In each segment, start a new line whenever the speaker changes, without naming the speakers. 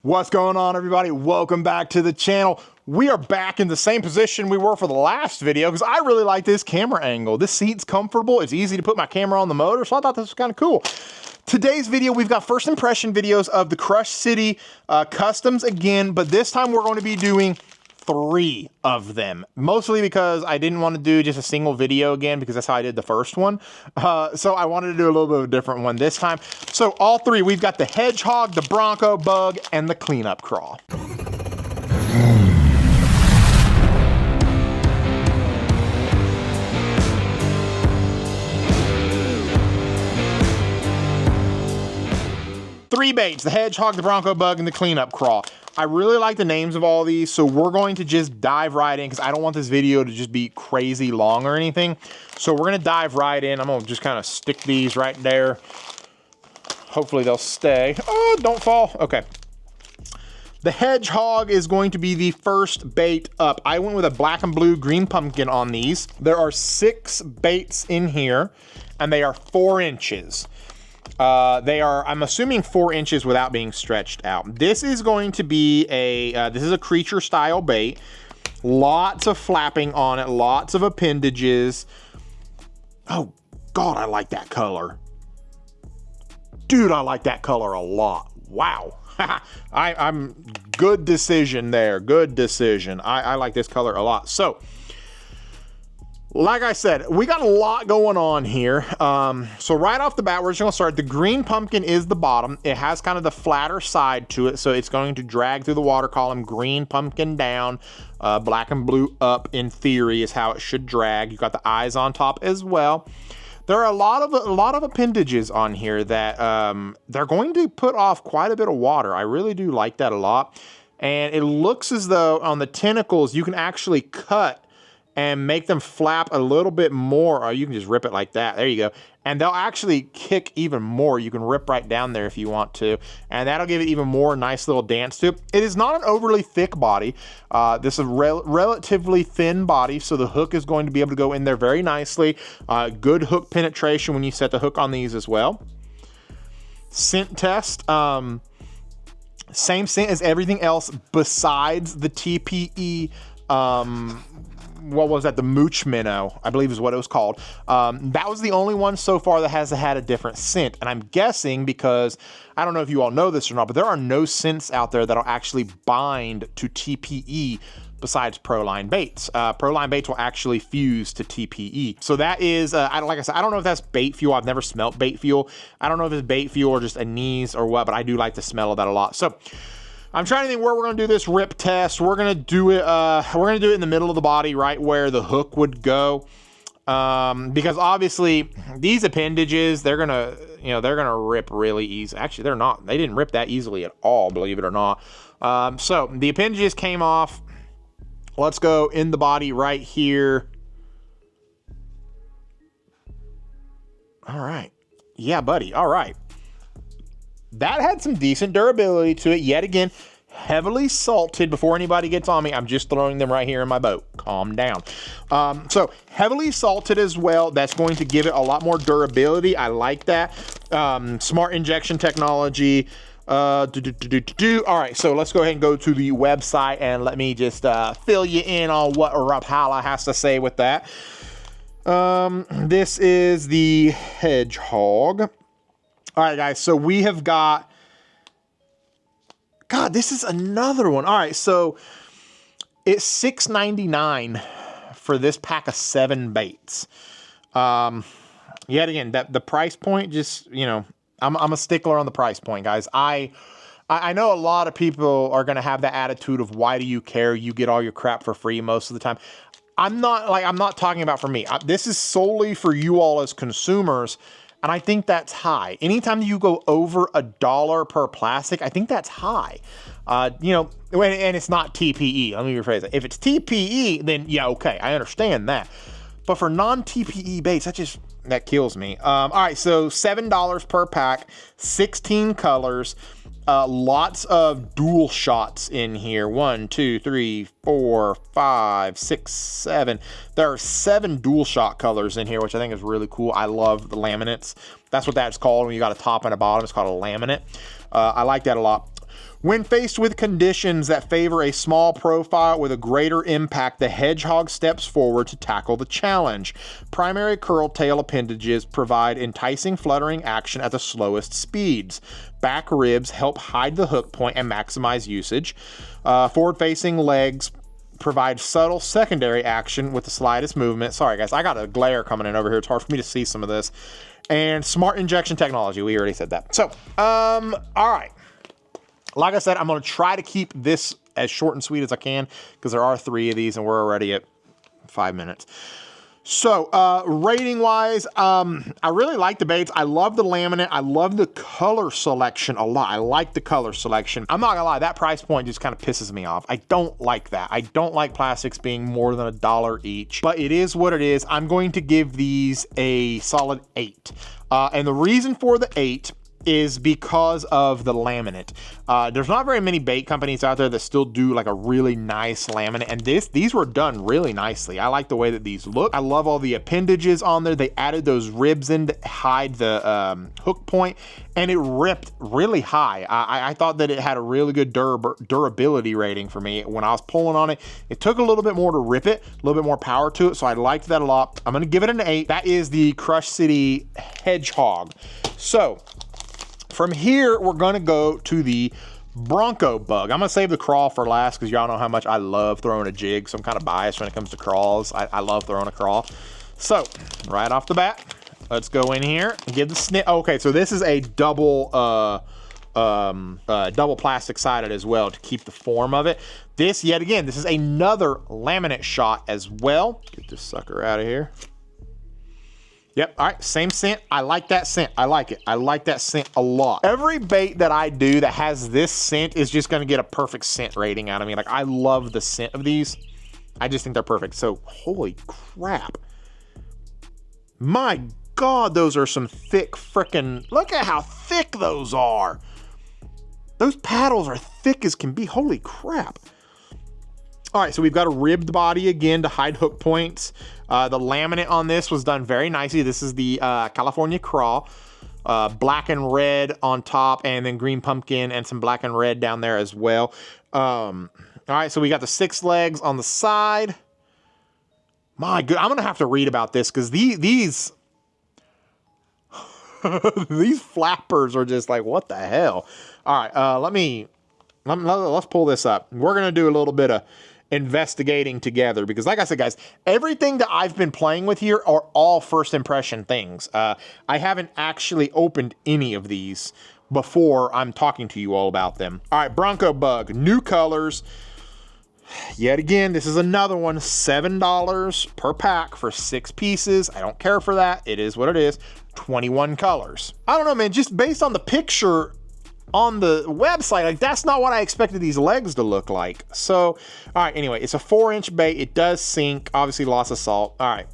What's going on, everybody? Welcome back to the channel. We are back in the same position we were for the last video because I really like this camera angle. This seat's comfortable. It's easy to put my camera on the motor, so I thought this was kind of cool. Today's video, we've got first impression videos of the Crush City customs again, but this time we're going to be doing 3 of them, mostly because I didn't want to do just a single video again because that's how I did the first one. So I wanted to do a little bit of a different one this time. So all 3, we've got the Hedgehog, the Bronco Bug, and the Cleanup Craw. Three baits, the Hedgehog, the Bronco Bug, and the Cleanup Craw. I really like the names of all these, so we're going to just dive right in because I don't want this video to just be crazy long or anything. So we're gonna dive right in. I'm gonna just kind of stick these right there. Hopefully they'll stay. Oh, don't fall. Okay. The Hedgehog is going to be the first bait up. I went with a black and blue green pumpkin on these. There are 6 baits in here, and they are 4 inches. They are, I'm assuming, 4 inches without being stretched out. This is going to be this is a creature style bait. Lots of flapping on it, lots of appendages. Oh God, I like that color. Dude, I like that color a lot. Wow. I'm good decision there. Good decision. I like this color a lot. So, like I said, we got a lot going on here. So right off the bat, we're just gonna start. The green pumpkin is the bottom. It has kind of the flatter side to it, so it's going to drag through the water column. Green pumpkin down, black and blue up, in theory, is how it should drag. You've got the eyes on top as well. There are a lot of appendages on here that they're going to put off quite a bit of water. I really do like that a lot. And it looks as though on the tentacles, you can actually cut and make them flap a little bit more, or you can just rip it like that. There you go. And they'll actually kick even more. You can rip right down there if you want to, and that'll give it even more nice little dance to it. It is not an overly thick body. This is a relatively thin body, so the hook is going to be able to go in there very nicely. Good hook penetration when you set the hook on these as well. Scent test. Same scent as everything else besides the TPE. What was that? The Mooch Minnow, I believe is what it was called. That was the only one so far that has had a different scent. And I'm guessing because, I don't know if you all know this or not, but there are no scents out there that'll actually bind to TPE besides Proline baits. Proline baits will actually fuse to TPE. So that is, like I said, I don't know if that's bait fuel. I've never smelt bait fuel. I don't know if it's bait fuel or just anise or what, but I do like the smell of that a lot. So I'm trying to think where we're going to do this rip test. We're going to do it in the middle of the body, right where the hook would go. Because obviously these appendages, they're going to rip really easy. Actually, they're not. They didn't rip that easily at all, believe it or not. So the appendages came off. Let's go in the body right here. All right. Yeah, buddy. All right. That had some decent durability to it. Yet again, heavily salted. Before anybody gets on me, I'm just throwing them right here in my boat. Calm down. So heavily salted as well. That's going to give it a lot more durability. I like that. Smart injection technology. All right, so let's go ahead and go to the website and let me just fill you in on what Rapala has to say with that. This is the Hedgehog. All right, guys, so we have got, God, this is another one. All right, so it's $6.99 for this pack of 7 baits. Yet again, the price point just, I'm a stickler on the price point, guys. I know a lot of people are going to have the attitude of, why do you care? You get all your crap for free most of the time. I'm not talking about for me. This is solely for you all as consumers. And I think that's high. Anytime you go over $1 per plastic, I think that's high. And it's not TPE. Let me rephrase it. If it's TPE, then yeah, okay, I understand that. But for non-TPE baits, that kills me. All right, so $7 per pack, 16 colors. Lots of dual shots in here. 1, 2, 3, 4, 5, 6, 7. There are 7 dual shot colors in here, which I think is really cool. I love the laminates. That's what that's called when you got a top and a bottom. It's called a laminate. I like that a lot. When faced with conditions that favor a small profile with a greater impact, the Hedgehog steps forward to tackle the challenge. Primary curl tail appendages provide enticing fluttering action at the slowest speeds. Back ribs help hide the hook point and maximize usage. Forward-facing legs provide subtle secondary action with the slightest movement. Sorry guys, I got a glare coming in over here. It's hard for me to see some of this. And smart injection technology. We already said that. So, all right. Like I said, I'm going to try to keep this as short and sweet as I can because there are 3 of these and we're already at 5 minutes. So, rating-wise, I really like the baits. I love the laminate. I love the color selection a lot. I like the color selection. I'm not gonna lie, that price point just kind of pisses me off. I don't like that. I don't like plastics being more than $1 each, but it is what it is. I'm going to give these a solid 8. And the reason for the 8 is because of the laminate. There's not very many bait companies out there that still do like a really nice laminate, and these were done really nicely. I like the way that these look. I love all the appendages on there. They added those ribs in to hide the hook point, and it ripped really high. I thought that it had a really good durability rating for me. When I was pulling on it, it took a little bit more to rip it, a little bit more power to it, so I liked that a lot. I'm gonna give it an 8. That is the Crush City Hedgehog. So, from here, we're gonna go to the Bronco Bug. I'm gonna save the craw for last because y'all know how much I love throwing a jig, so I'm kind of biased when it comes to craws. I love throwing a craw. So, right off the bat, let's go in here and give the snip. Okay, so this is a double plastic sided as well to keep the form of it. This, yet again, this is another laminate shot as well. Get this sucker out of here. Yep, all right, same scent. I like that scent. I like it. I like that scent a lot. Every bait that I do that has this scent is just gonna get a perfect scent rating out of me. Like, I love the scent of these. I just think they're perfect. So, holy crap. My God, those are some thick frickin', look at how thick those are. Those paddles are thick as can be, holy crap. All right, so we've got a ribbed body again to hide hook points. The laminate on this was done very nicely. This is the California Craw. Black and red on top, and then green pumpkin and some black and red down there as well. All right, so we got the 6 legs on the side. My God, I'm gonna have to read about this because these these flappers are just like, what the hell? All right, let's pull this up. We're gonna do a little bit of investigating together because, like I said, guys, everything that I've been playing with here are all first impression things. I haven't actually opened any of these before I'm talking to you all about them. All right, Bronco Bug, new colors. Yet again, this is another one, $7 per pack for 6 pieces. I don't care for that. It is what it is. 21 colors. I don't know, man, just based on the picture on the website, like, that's not what I expected these legs to look like. So, all right, anyway, it's a 4-inch bait. It does sink, obviously lots of salt. All right.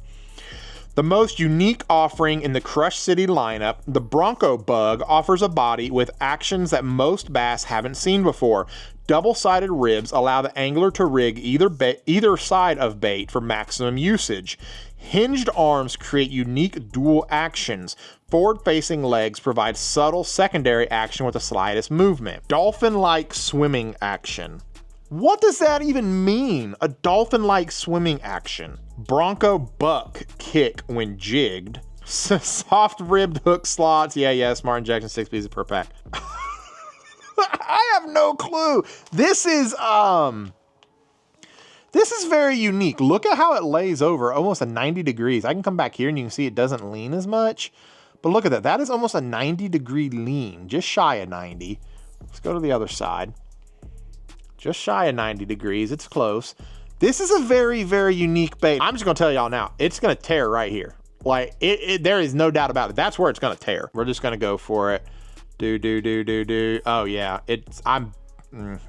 The most unique offering in the Crush City lineup, the Bronco Bug offers a body with actions that most bass haven't seen before. Double-sided ribs allow the angler to rig either side of bait for maximum usage. Hinged arms create unique dual actions. Forward-facing legs provide subtle secondary action with the slightest movement. Dolphin-like swimming action. What does that even mean? A dolphin-like swimming action. Bronco Buck kick when jigged. Soft ribbed hook slots. Yeah, smart injection, 6 pieces per pack. I have no clue. This is very unique. Look at how it lays over, almost a 90 degrees. I can come back here and you can see it doesn't lean as much. But look at that. That is almost a 90-degree lean, just shy of 90. Let's go to the other side. Just shy of 90 degrees. It's close. This is a very, very unique bait. I'm just going to tell y'all now, it's going to tear right here. Like, there is no doubt about it. That's where it's going to tear. We're just going to go for it. Oh, yeah.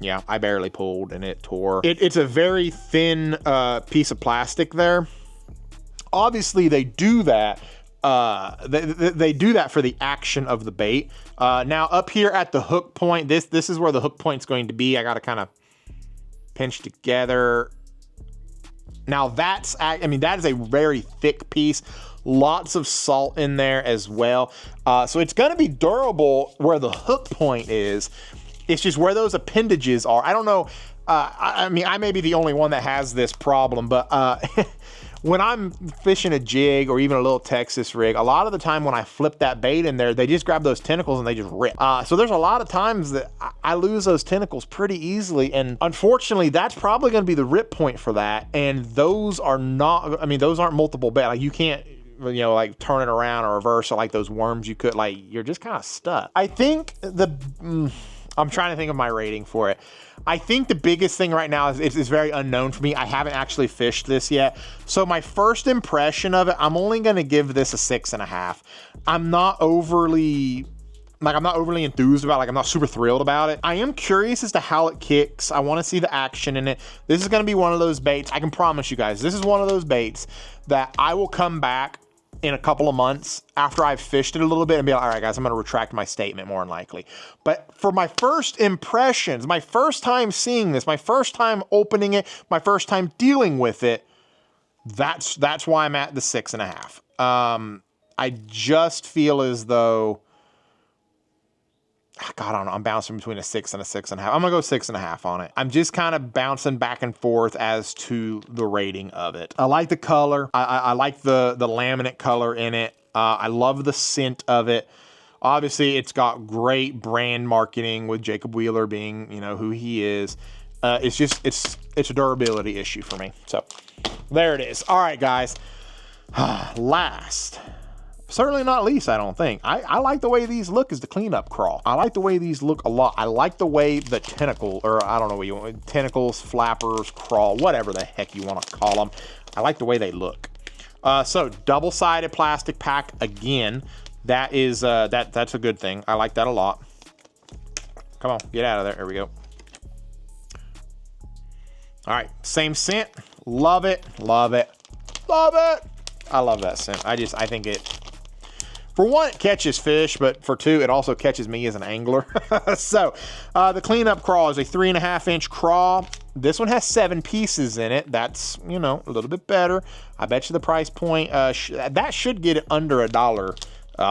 Yeah, I barely pulled and it tore. It's a very thin piece of plastic there. Obviously, they do that. They do that for the action of the bait. Now, up here at the hook point, this is where the hook point's going to be. I got to kind of pinch together. Now, that is a very thick piece. Lots of salt in there as well. So it's going to be durable where the hook point is. It's just where those appendages are. I don't know. I mean, I may be the only one that has this problem, but when I'm fishing a jig or even a little Texas rig, a lot of the time when I flip that bait in there, they just grab those tentacles and they just rip. So there's a lot of times that I lose those tentacles pretty easily. And unfortunately, that's probably going to be the rip point for that. And those are not, I mean, those aren't multiple bait. Like you can't, you know, like turn it around or reverse it like those worms you could, like you're just kind of stuck. I think I'm trying to think of my rating for it. I think the biggest thing right now is it's very unknown for me. I haven't actually fished this yet. So my first impression of it, I'm only going to give this a 6.5. I'm not overly enthused about it. Like I'm not super thrilled about it. I am curious as to how it kicks. I want to see the action in it. This is going to be one of those baits. I can promise you guys, this is one of those baits that I will come back in a couple of months after I've fished it a little bit and be like, all right, guys, I'm going to retract my statement more than likely. But for my first impressions, my first time seeing this, my first time opening it, my first time dealing with it, that's why I'm at the 6.5. I just feel as though, God, I don't know. I'm bouncing between a 6 and a 6.5. I'm gonna go 6.5 on it. I'm just kind of bouncing back and forth as to the rating of it. I like the color. I like the laminate color in it. I love the scent of it. Obviously, it's got great brand marketing with Jacob Wheeler being, you know, who he is. It's just, it's a durability issue for me. So there it is. All right, guys. Last, certainly not least, I don't think. I like the way these look as the Cleanup Craw. I like the way these look a lot. I like the way the tentacle, or I don't know what you want, tentacles, flappers, crawl, whatever the heck you want to call them. I like the way they look. So double-sided plastic pack again. That is that's a good thing. I like that a lot. Come on, get out of there. There we go. All right, same scent. Love it, love it, love it. I love that scent. I think it, for one, it catches fish, but for two, it also catches me as an angler. So the Cleanup Craw is a 3.5-inch craw. This one has 7 pieces in it. That's, you know, a little bit better. I bet you the price point, that should get it under $1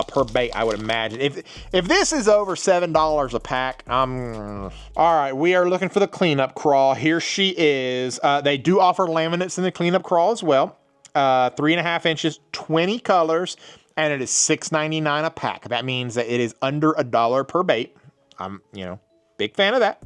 per bait, I would imagine. If this is over $7 a pack, all right, we are looking for the Cleanup Craw. Here she is. They do offer laminates in the Cleanup Craw as well. 3.5 inches, 20 colors, and it is $6.99 a pack. That means that it is under $1 per bait. I'm, you know, big fan of that.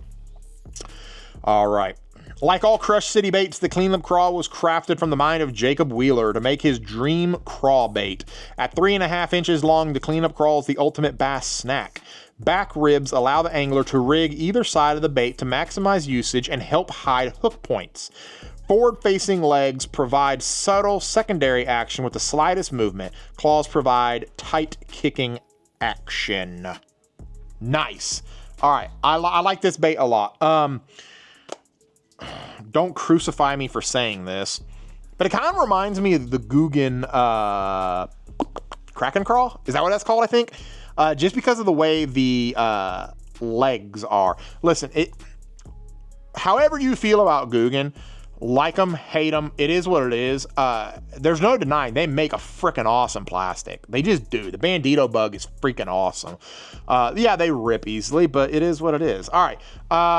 All right. Like all Crush City baits, the Cleanup Craw was crafted from the mind of Jacob Wheeler to make his dream craw bait. At 3.5 inches long, the Cleanup Craw is the ultimate bass snack. Back ribs allow the angler to rig either side of the bait to maximize usage and help hide hook points. Forward-facing legs provide subtle secondary action with the slightest movement. Claws provide tight kicking action. Nice. All right, I like this bait a lot. Don't crucify me for saying this, but it kind of reminds me of the Guggen Kraken Craw. Is that what that's called, I think? Just because of the way the legs are. Listen, however you feel about Guggen, like them, hate them, it is what it is. There's no denying they make a freaking awesome plastic. They just do. The Bandito bug is freaking awesome. Yeah, they rip easily, but it is what it is. All right,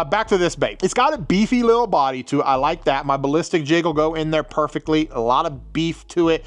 back to this bait. It's got a beefy little body to it. I like that. My ballistic jig will go in there perfectly. A lot of beef to it.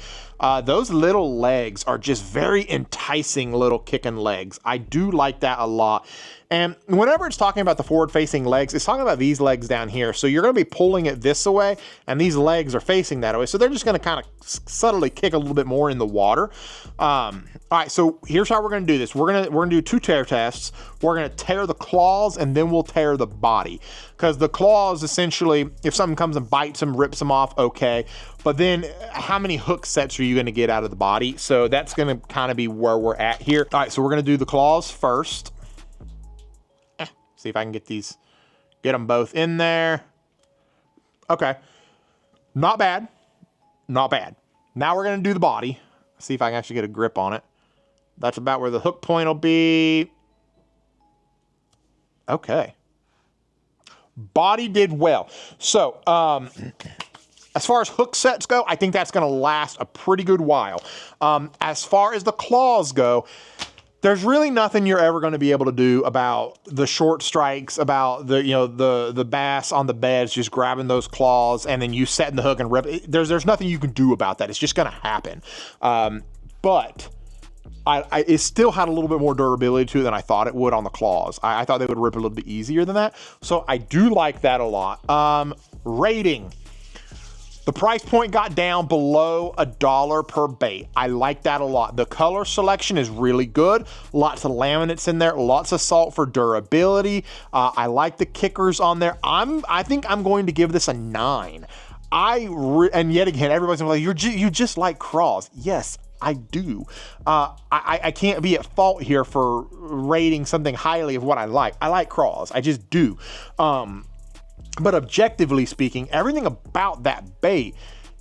Those little legs are just very enticing little kicking legs. I do like that a lot. And whenever it's talking about the forward-facing legs, it's talking about these legs down here. So you're going to be pulling it this way, and these legs are facing that way. So they're just going to kind of subtly kick a little bit more in the water. All right, so here's how we're going to do this. We're gonna do 2 tear tests. We're going to tear the claws, and then we'll tear the body. Because the claws, essentially, if something comes and bites them, rips them off, okay. But then how many hook sets are you going to get out of the body? So that's going to kind of be where we're at here. All right, so we're going to do the claws first. See if I can get them both in there. Okay. Not bad. Not bad. Now we're going to do the body. See if I can actually get a grip on it. That's about where the hook point will be. Okay. Body did well. So, as far as hook sets go, I think that's going to last a pretty good while. As far as the claws go, there's really nothing you're ever going to be able to do about the short strikes, about the, you know, the bass on the beds, just grabbing those claws and then you setting the hook and rip. There's nothing you can do about that. It's just going to happen. But it still had a little bit more durability to it than I thought it would on the claws. I thought they would rip a little bit easier than that. So I do like that a lot. Rating. The price point got down below $1 per bait. I like that a lot. The color selection is really good. Lots of laminates in there, lots of salt for durability. I like the kickers on there. I think I'm going to give this a 9. And yet again, everybody's like, you just like craws. Yes, I do. I can't be at fault here for rating something highly of what I like. I like craws. I just do. But objectively speaking, everything about that bait,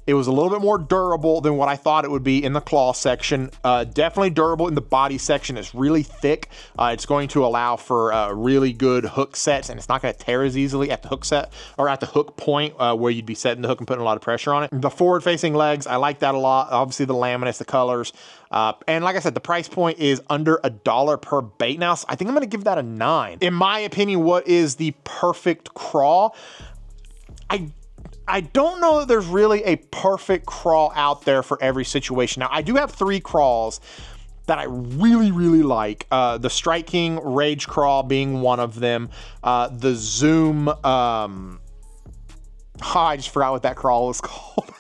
it was a little bit more durable than what I thought it would be in the claw section. Definitely durable in the body section. It's really thick. It's going to allow for really good hook sets, and it's not going to tear as easily at the hook set or at the hook point where you'd be setting the hook and putting a lot of pressure on it. The forward-facing legs, I like that a lot. Obviously, the laminates, the colors. And like I said, the price point is under $1 per bait now. So I think I'm going to give that a 9. In my opinion, what is the perfect craw? I don't know that there's really a perfect craw out there for every situation. Now, I do have 3 craws that I really, really like. The Strike King Rage Craw being one of them. The Zoom, I just forgot what that crawl was called.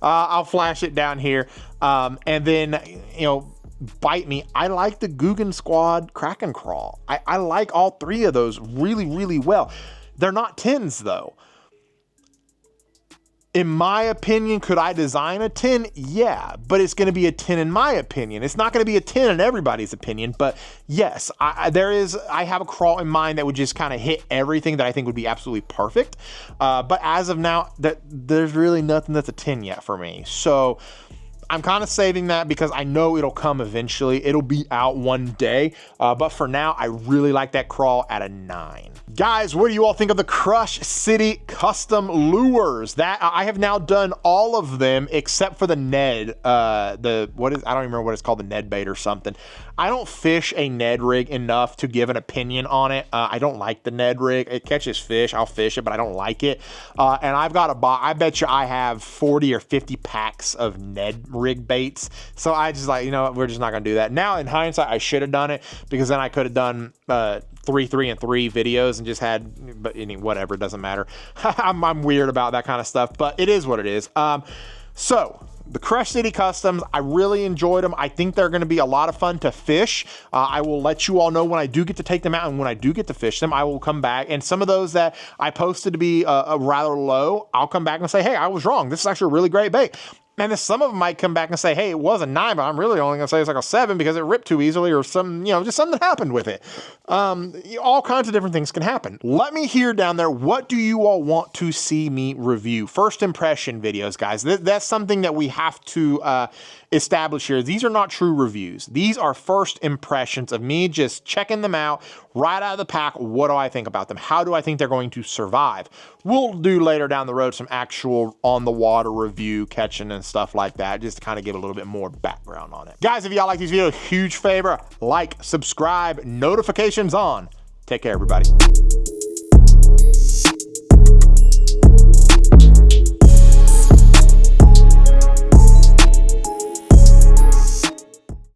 I'll flash it down here. And then, you know, Bite Me. I like the Guggen Squad Kraken Crawl. I like all 3 of those really, really well. They're not 10s though. In my opinion, could I design a 10? Yeah, but it's going to be a 10 in my opinion. It's not going to be a 10 in everybody's opinion, but yes, I have a crawl in mind that would just kind of hit everything that I think would be absolutely perfect. But as of now, there's really nothing that's a 10 yet for me. So I'm kind of saving that because I know it'll come eventually. It'll be out one day. But for now, I really like that crawl at a 9. Guys, what do you all think of the Crush City custom lures? That I have now done all of them except for the Ned. I don't remember what it's called, the Ned bait or something. I don't fish a Ned rig enough to give an opinion on it. I don't like the Ned rig. It catches fish. I'll fish it, but I don't like it. And I've got I bet you I have 40 or 50 packs of Ned rig baits. So I just like, you know what, we're just not gonna do that. Now in hindsight, I should have done it because then I could have done 3, 3, and 3 videos and just had, but whatever, it doesn't matter. I'm weird about that kind of stuff, but it is what it is. So the Crush City Customs, I really enjoyed them. I think they're going to be a lot of fun to fish. I will let you all know when I do get to take them out, and when I do get to fish them, I will come back. And some of those that I posted to be rather low, I'll come back and say, hey, I was wrong. This is actually a really great bait. And then some of them might come back and say, hey, it was a 9, but I'm really only going to say it's like a 7 because it ripped too easily or some, just something happened with it. All kinds of different things can happen. Let me hear down there, what do you all want to see me review? First impression videos, guys. That's something that we have to establish here. These are not true reviews. These are first impressions of me just checking them out right out of the pack. What do I think about them? How do I think they're going to survive? We'll do later down the road some actual on the water review, catching and stuff like that, just to kind of give a little bit more background on it. Guys, if y'all like these videos, huge favor, like, subscribe, notifications on. Take care, everybody.